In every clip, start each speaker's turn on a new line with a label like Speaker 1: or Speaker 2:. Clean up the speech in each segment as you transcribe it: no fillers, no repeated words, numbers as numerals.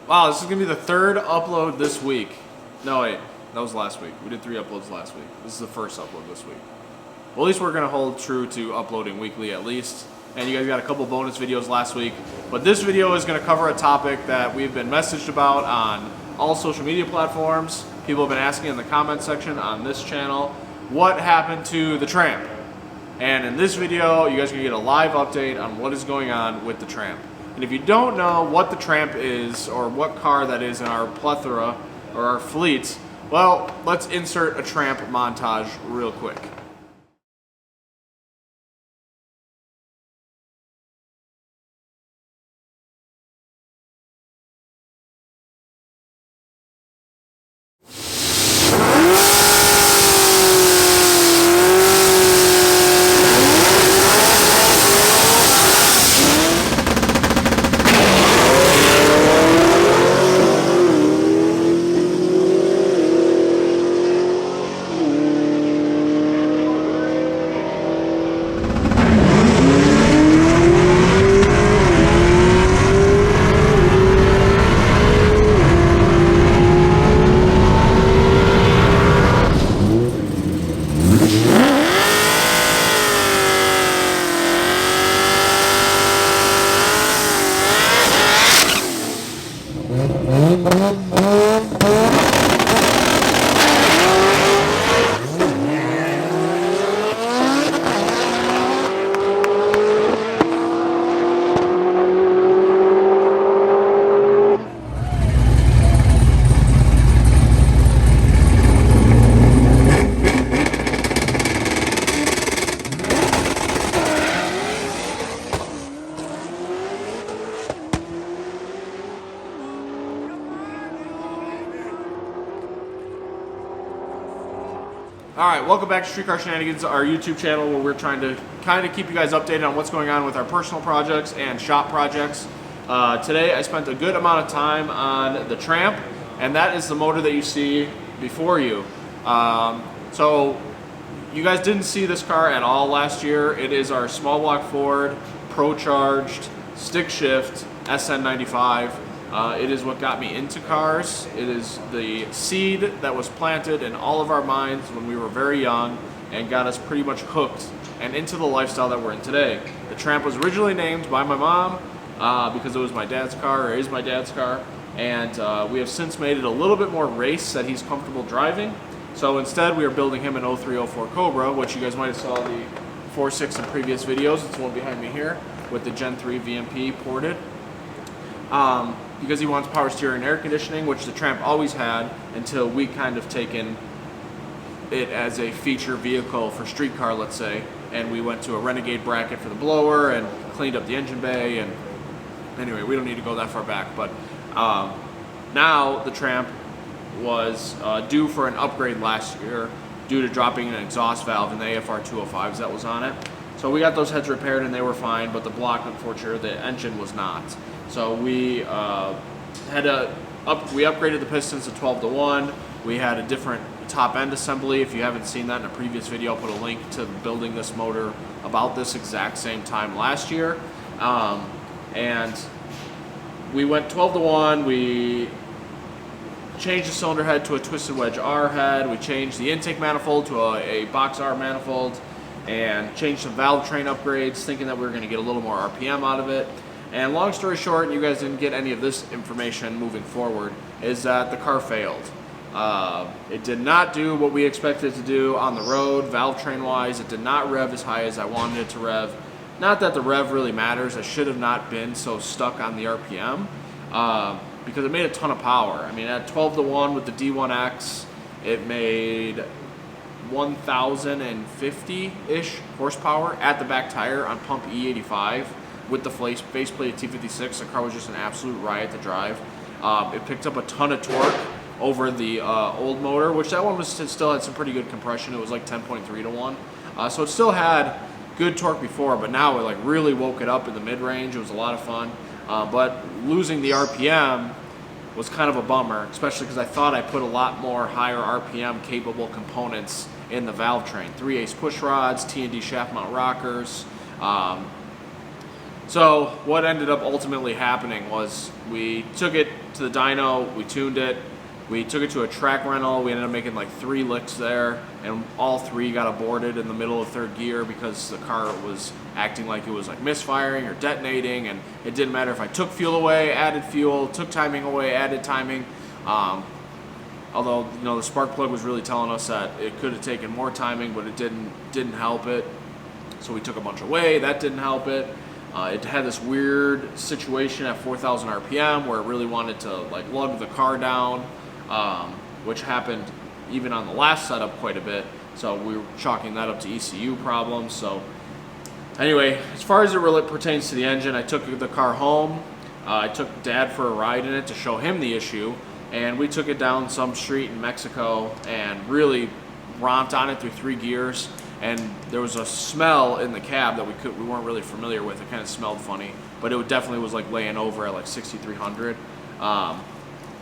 Speaker 1: Wow, this is gonna be the third upload this week. No, wait, that was last week. We did 3 uploads last week. This is the first upload this week. Well, at least we're gonna hold true to uploading weekly at least. And you guys got a couple bonus videos last week. But this video is gonna cover a topic that we've been messaged about on all social media platforms. People have been asking in the comment section on this channel, what happened to the Tramp? And in this video, you guys are gonna get a live update on what is going on with the Tramp. And if you don't know what the Tramp is, or what car that is in our plethora, or our fleet, well, let's insert a Tramp montage real quick. Alright, welcome back to Streetcar Shenanigans, our YouTube channel where we're trying to kind of keep you guys updated on what's going on with our personal projects and shop projects. Today I spent a good amount of time on the Tramp, and that is the motor that you see before you. So you guys didn't see this car at all last year. It is our small block Ford Procharged stick shift SN95. It is what got me into cars. It is the seed that was planted in all of our minds when we were very young and got us pretty much hooked and into the lifestyle that we're in today. The Tramp was originally named by my mom because it was my dad's car, or is my dad's car, and we have since made it a little bit more race that he's comfortable driving. So instead we are building him an 0304 Cobra, which you guys might have saw the 4.6 in previous videos. It's the one behind me here with the Gen 3 VMP ported. Because he wants power steering and air conditioning, which the Tramp always had until we kind of taken it as a feature vehicle for streetcar, let's say, and we went to a Renegade bracket for the blower and cleaned up the engine bay. And anyway, we don't need to go that far back, but now the Tramp was due for an upgrade last year due to dropping an exhaust valve in the AFR 205s that was on it. So we got those heads repaired and they were fine, but the block, unfortunately, the engine was not. So we we upgraded the pistons to 12-to-1. We had a different top end assembly. If you haven't seen that in a previous video, I'll put a link to building this motor about this exact same time last year. And we went 12-to-1. We changed the cylinder head to a twisted wedge R head. We changed the intake manifold to a box R manifold, and changed some valve train upgrades, thinking that we were going to get a little more RPM out of it. And long story short, you guys didn't get any of this information moving forward, is that the car failed. It did not do what we expected it to do on the road, valve train wise. It did not rev as high as I wanted it to rev. Not that the rev really matters. I should have not been so stuck on the RPM because it made a ton of power. I mean, at 12-to-1 with the D1X, it made 1,050-ish horsepower at the back tire on pump E85 with the faceplate T56. The car was just an absolute riot to drive. It picked up a ton of torque over the old motor, which that one was still had some pretty good compression. It was like 10.3-to-1. So it still had good torque before, but now it like really woke it up in the mid-range. It was a lot of fun. But losing the RPM was kind of a bummer, especially because I thought I put a lot more higher RPM capable components in the valve train. 3/8 push rods, T&D shaft mount rockers, So what ended up ultimately happening was we took it to the dyno, we tuned it, we took it to a track rental. We ended up making like 3 licks there, and all 3 got aborted in the middle of third gear because the car was acting like it was like misfiring or detonating, and it didn't matter if I took fuel away, added fuel, took timing away, added timing. Although, you know, the spark plug was really telling us that it could have taken more timing, but it didn't help it. So we took a bunch away. That didn't help it. It had this weird situation at 4,000 RPM where it really wanted to like lug the car down, which happened even on the last setup quite a bit. So we were chalking that up to ECU problems. So anyway, as far as it really pertains to the engine, I took the car home. I took Dad for a ride in it to show him the issue, and we took it down some street in Mexico and really romped on it through 3 gears. And there was a smell in the cab that we weren't really familiar with. It kind of smelled funny, but it definitely was like laying over at like 6,300.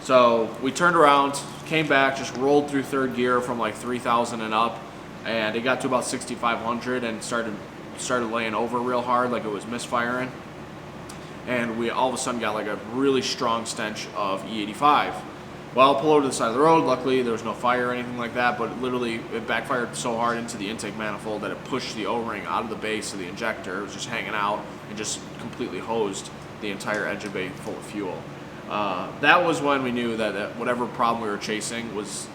Speaker 1: So we turned around, came back, just rolled through third gear from like 3,000 and up, and it got to about 6,500 and started laying over real hard, like it was misfiring. And we all of a sudden got like a really strong stench of E85. Well, pull over to the side of the road. Luckily, there was no fire or anything like that, but it backfired so hard into the intake manifold that it pushed the O-ring out of the base of the injector. It was just hanging out and just completely hosed the entire engine bay full of fuel. That was when we knew that whatever problem we were chasing was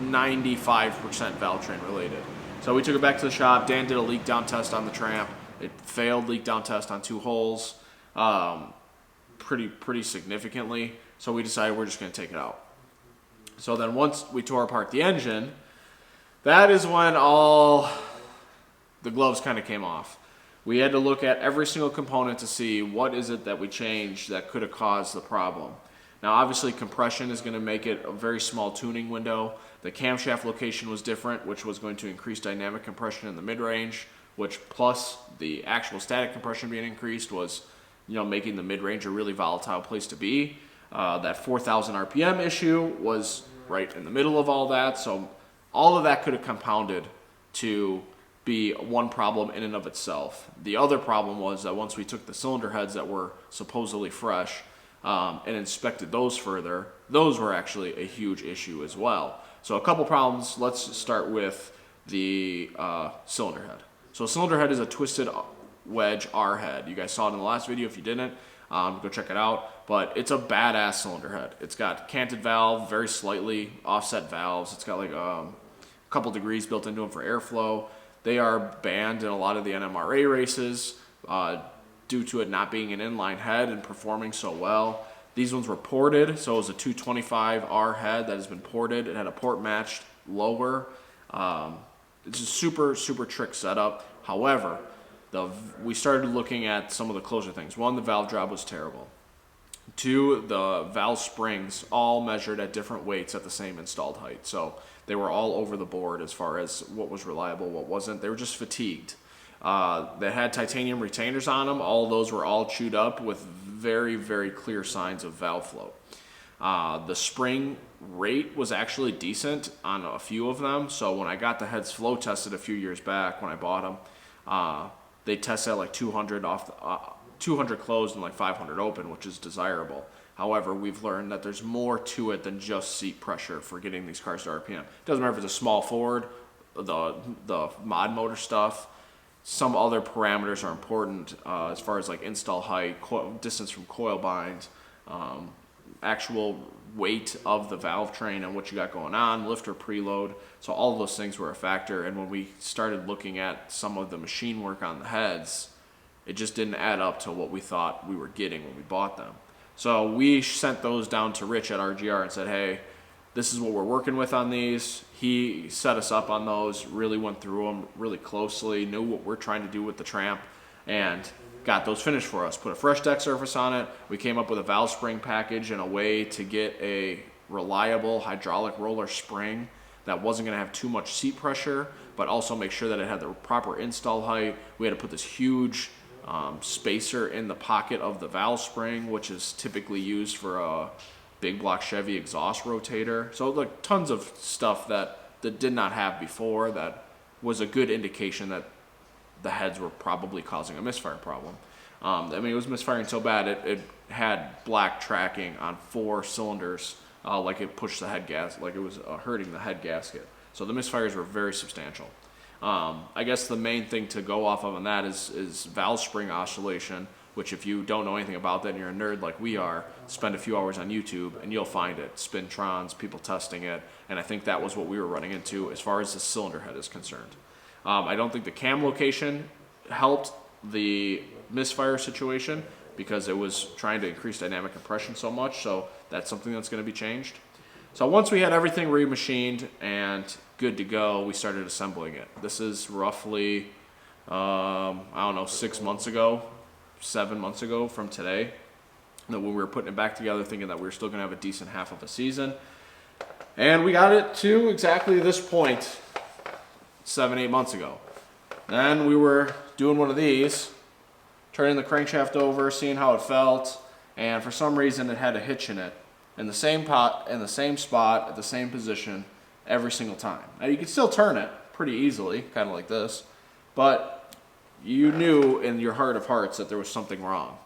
Speaker 1: 95% valve train related. So we took it back to the shop. Dan did a leak down test on the Tramp. It failed leak down test on 2 holes pretty significantly. So we decided we're just going to take it out. So then once we tore apart the engine, that is when all the gloves kind of came off. We had to look at every single component to see what is it that we changed that could have caused the problem. Now obviously compression is going to make it a very small tuning window. The camshaft location was different, which was going to increase dynamic compression in the mid-range, which plus the actual static compression being increased was, you know, making the mid-range a really volatile place to be. That 4,000 RPM issue was right in the middle of all that, so all of that could have compounded to be one problem in and of itself. The other problem was that once we took the cylinder heads that were supposedly fresh and inspected those further, those were actually a huge issue as well. So a couple problems. Let's start with the cylinder head. So a cylinder head is a twisted wedge R head. You guys saw it in the last video. If you didn't, go check it out. But it's a badass cylinder head. It's got canted valve, very slightly offset valves. It's got like a couple degrees built into them for airflow. They are banned in a lot of the NMRA races due to it not being an inline head and performing so well. These ones were ported, so it was a 225R head that has been ported. It had a port matched lower. It's a super trick setup. However, we started looking at some of the closure things. 1, the valve job was terrible. 2, the valve springs all measured at different weights at the same installed height. So they were all over the board as far as what was reliable, what wasn't. They were just fatigued. They had titanium retainers on them. All of those were all chewed up with very clear signs of valve flow. The spring rate was actually decent on a few of them. So when I got the heads flow tested a few years back when I bought them, they tested at like 200 200 closed and like 500 open, which is desirable. However, we've learned that there's more to it than just seat pressure for getting these cars to RPM. It doesn't matter if it's a small Ford, the mod motor stuff. Some other parameters are important as far as like install height, distance from coil binds, actual weight of the valve train and what you got going on, lifter preload. So all of those things were a factor. And when we started looking at some of the machine work on the heads, it just didn't add up to what we thought we were getting when we bought them. So we sent those down to Rich at RGR and said, hey, this is what we're working with on these. He set us up on those, really went through them really closely, knew what we're trying to do with the Tramp, and got those finished for us. Put a fresh deck surface on it. We came up with a valve spring package and a way to get a reliable hydraulic roller spring that wasn't going to have too much seat pressure, but also make sure that it had the proper install height. We had to put this huge spacer in the pocket of the valve spring, which is typically used for a big block Chevy exhaust rotator. So like tons of stuff that did not have before, that was a good indication that the heads were probably causing a misfire problem. I mean, it was misfiring so bad it had black tracking on 4 cylinders, like it pushed the head gas, like it was hurting the head gasket. So the misfires were very substantial. I guess the main thing to go off of on that is valve spring oscillation, which if you don't know anything about that and you're a nerd like we are, spend a few hours on YouTube and you'll find it. Spintrons, people testing it, and I think that was what we were running into as far as the cylinder head is concerned. I don't think the cam location helped the misfire situation because it was trying to increase dynamic compression so much, so that's something that's going to be changed. So once we had everything remachined and good to go, we started assembling it. This is roughly, I don't know, 6 months ago, 7 months ago from today, that when we were putting it back together thinking that we were still going to have a decent half of a season. And we got it to exactly this point 7-8 months ago. Then we were doing one of these, turning the crankshaft over, seeing how it felt, and for some reason it had a hitch in it, in the same pot, in the same spot, at the same position, every single time. Now you could still turn it pretty easily, kind of like this, but you knew in your heart of hearts that there was something wrong.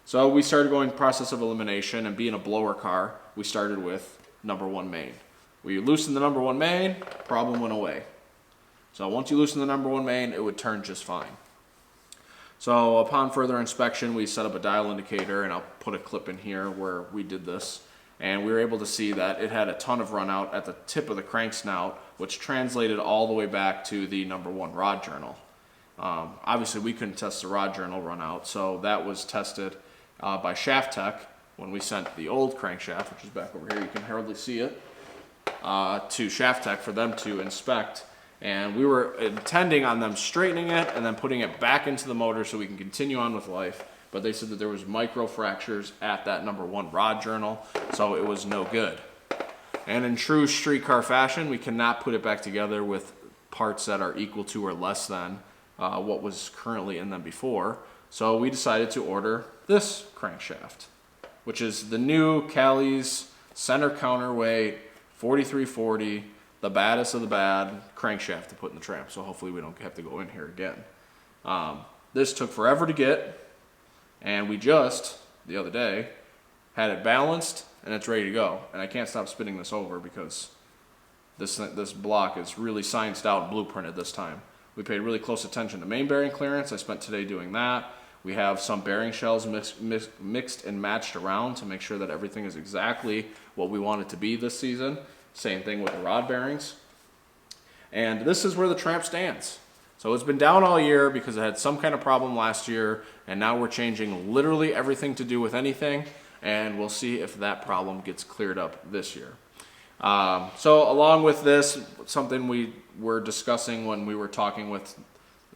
Speaker 1: So we started going process of elimination, and being a blower car, we started with number 1 main. We loosened the number 1 main, problem went away. So once you loosen the number 1 main, it would turn just fine. So upon further inspection, we set up a dial indicator, and I'll put a clip in here where we did this. And we were able to see that it had a ton of run out at the tip of the crank snout, which translated all the way back to the number 1 rod journal. Obviously, we couldn't test the rod journal run out, so that was tested by Shaft Tech when we sent the old crankshaft, which is back over here, you can hardly see it, to Shaft Tech for them to inspect. And we were intending on them straightening it and then putting it back into the motor so we can continue on with life. But they said that there was micro fractures at that number 1 rod journal, so it was no good. And in true streetcar fashion, we cannot put it back together with parts that are equal to or less than what was currently in them before. So we decided to order this crankshaft, which is the new Cali's center counterweight 4340, the baddest of the bad crankshaft to put in the Tramp. So hopefully we don't have to go in here again. This took forever to get, and we just, the other day, had it balanced and it's ready to go. And I can't stop spinning this over because this block is really scienced out and blueprinted this time. We paid really close attention to main bearing clearance. I spent today doing that. We have some bearing shells mixed and matched around to make sure that everything is exactly what we want it to be this season. Same thing with the rod bearings. And this is where the Tramp stands. So it's been down all year because it had some kind of problem last year, and now we're changing literally everything to do with anything, and we'll see if that problem gets cleared up this year. So along with this, something we were discussing when we were talking with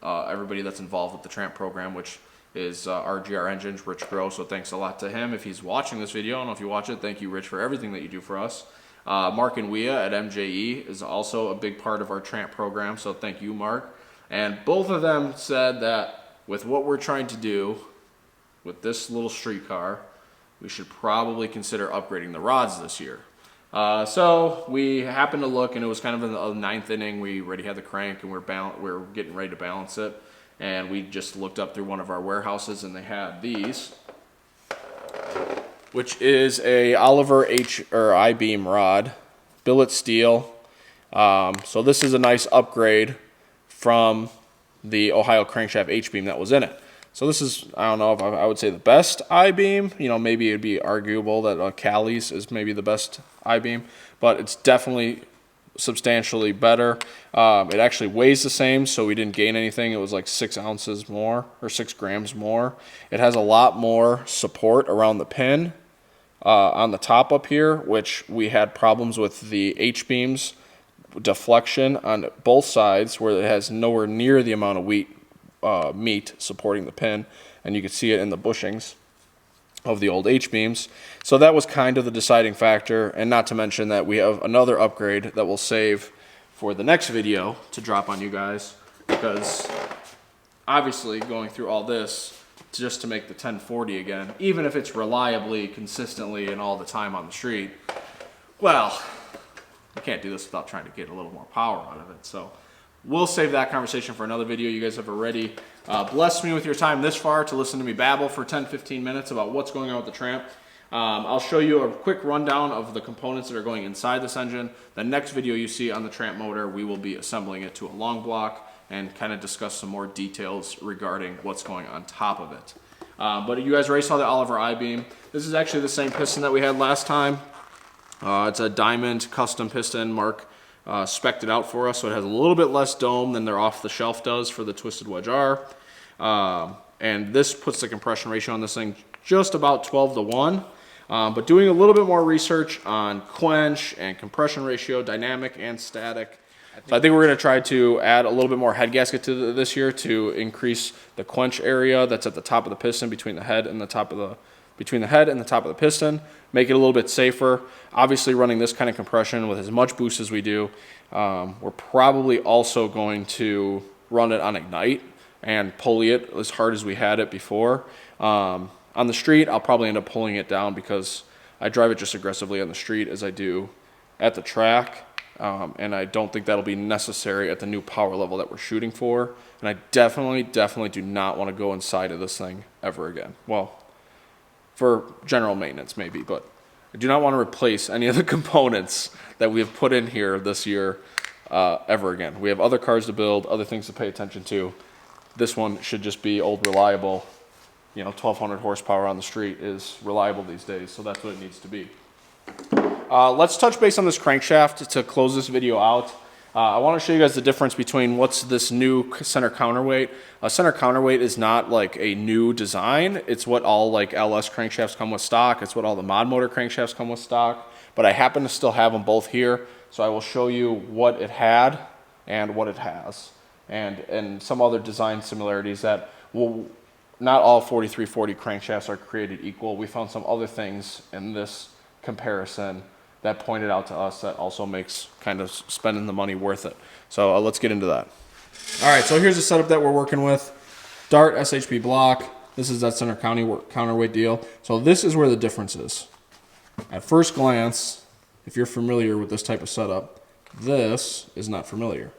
Speaker 1: everybody that's involved with the Tramp program, which is RGR Engines, Rich Grow, so thanks a lot to him. If he's watching this video, I don't know if you watch it, thank you, Rich, for everything that you do for us. Mark and Wea at MJE is also a big part of our Tramp program, so thank you, Mark. And both of them said that with what we're trying to do with this little streetcar, we should probably consider upgrading the rods this year. So we happened to look, and it was kind of in the 9th inning. We already had the crank, and we're getting ready to balance it. And we just looked up through one of our warehouses, and they had these, which is a Oliver I-beam rod, billet steel. So this is a nice upgrade from the Ohio crankshaft H-beam that was in it. So this is, I don't know if I would say the best I-beam. You know, maybe it'd be arguable that Cali's is maybe the best I-beam, but it's definitely substantially better. It actually weighs the same, so we didn't gain anything. It was like 6 ounces more, or 6 grams more. It has a lot more support around the pin on the top up here, which we had problems with the H-beams deflection on both sides, where it has nowhere near the amount of meat supporting the pin, and you can see it in the bushings of the old H-beams. So that was kind of the deciding factor, and not to mention that we have another upgrade that we'll save for the next video to drop on you guys, because obviously going through all this just to make the 1040 again, even if it's reliably, consistently, and all the time on the street, well, you can't do this without trying to get a little more power out of it. So we'll save that conversation for another video. You guys have already blessed me with your time this far to listen to me babble for 10-15 minutes about what's going on with the Tramp. I'll show you a quick rundown of the components that are going inside this engine. The next video you see on the Tramp motor, we will be assembling it to a long block and kind of discuss some more details regarding what's going on top of it. But you guys already saw the Oliver I-beam. This is actually the same piston that we had last time. It's a diamond custom piston. Mark spec'd it out for us, so it has a little bit less dome than their off-the-shelf does for the Twisted Wedge R. And this puts the compression ratio on this thing just about 12-to-1. But doing a little bit more research on quench and compression ratio, dynamic and static. So I think we're going to try to add a little bit more head gasket to this year to increase the quench area that's at the top of the piston between the head and the top of the piston, make it a little bit safer. Obviously, running this kind of compression with as much boost as we do, we're probably also going to run it on ignite and pulley it as hard as we had it before. On the street, I'll probably end up pulling it down because I drive it just aggressively on the street as I do at the track. And I don't think that'll be necessary at the new power level that we're shooting for. And I definitely do not want to go inside of this thing ever again. Well, for general maintenance maybe, but I do not want to replace any of the components that we have put in here this year ever again. We have other cars to build, other things to pay attention to. This one should just be old reliable. You know, 1,200 horsepower on the street is reliable these days, so that's what it needs to be. Let's touch base on this crankshaft to close this video out. I want to show you guys the difference between what's this new center counterweight. A center counterweight is not like a new design. It's what all like LS crankshafts come with stock. It's what all the mod motor crankshafts come with stock. But I happen to still have them both here, so I will show you what it had and what it has, and some other design similarities that will. Not all 4340 crankshafts are created equal. We found some other things in this comparison that pointed out to us that also makes kind of spending the money worth it. So let's get into that. All right, so here's the setup that we're working with. Dart SHP block. This is that center counterweight deal. So this is where the difference is. At first glance, if you're familiar with this type of setup, this is not familiar.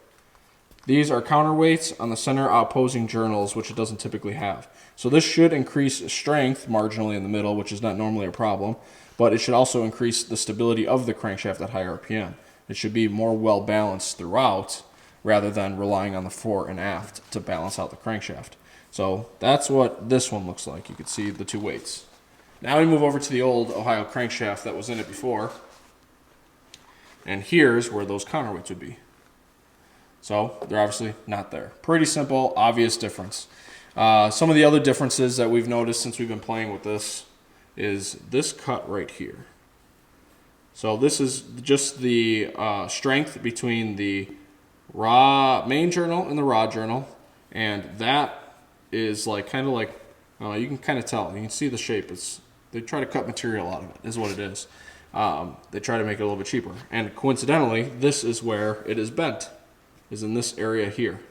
Speaker 1: These are counterweights on the center opposing journals, which it doesn't typically have. So this should increase strength marginally in the middle, which is not normally a problem, but it should also increase the stability of the crankshaft at high RPM. It should be more well balanced throughout rather than relying on the fore and aft to balance out the crankshaft. So that's what this one looks like. You can see the two weights. Now we move over to the old Ohio crankshaft that was in it before, and here's where those counterweights would be. So they're obviously not there. Pretty simple, obvious difference. Some of the other differences that we've noticed since we've been playing with this is this cut right here. So this is just the strength between the raw main journal and the rod journal, and that is like kind of like you can kind of tell. You can see the shape. They try to cut material out of it. Is what it is. They try to make it a little bit cheaper, and coincidentally, this is where it is bent. Is in this area here.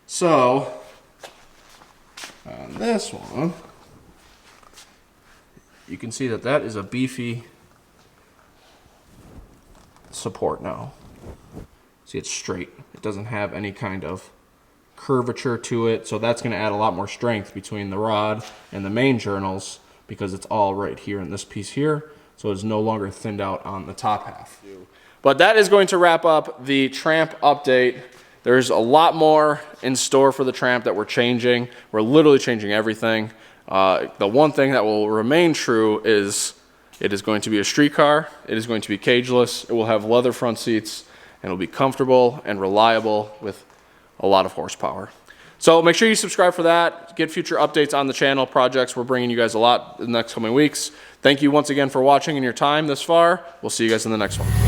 Speaker 1: So on this one, you can see that that is a beefy support now. See, it's straight. It doesn't have any kind of curvature to it, so that's going to add a lot more strength between the rod and the main journals because it's all right here in this piece here, so it's no longer thinned out on the top half. But that is going to wrap up the Tramp update. There's a lot more in store for the Tramp that we're changing. We're literally changing everything. The one thing that will remain true is it is going to be a street car. It is going to be cageless. It will have leather front seats, and it will be comfortable and reliable with a lot of horsepower. So make sure you subscribe for that. Get future updates on the channel, projects. We're bringing you guys a lot in the next coming weeks. Thank you once again for watching and your time this far. We'll see you guys in the next one.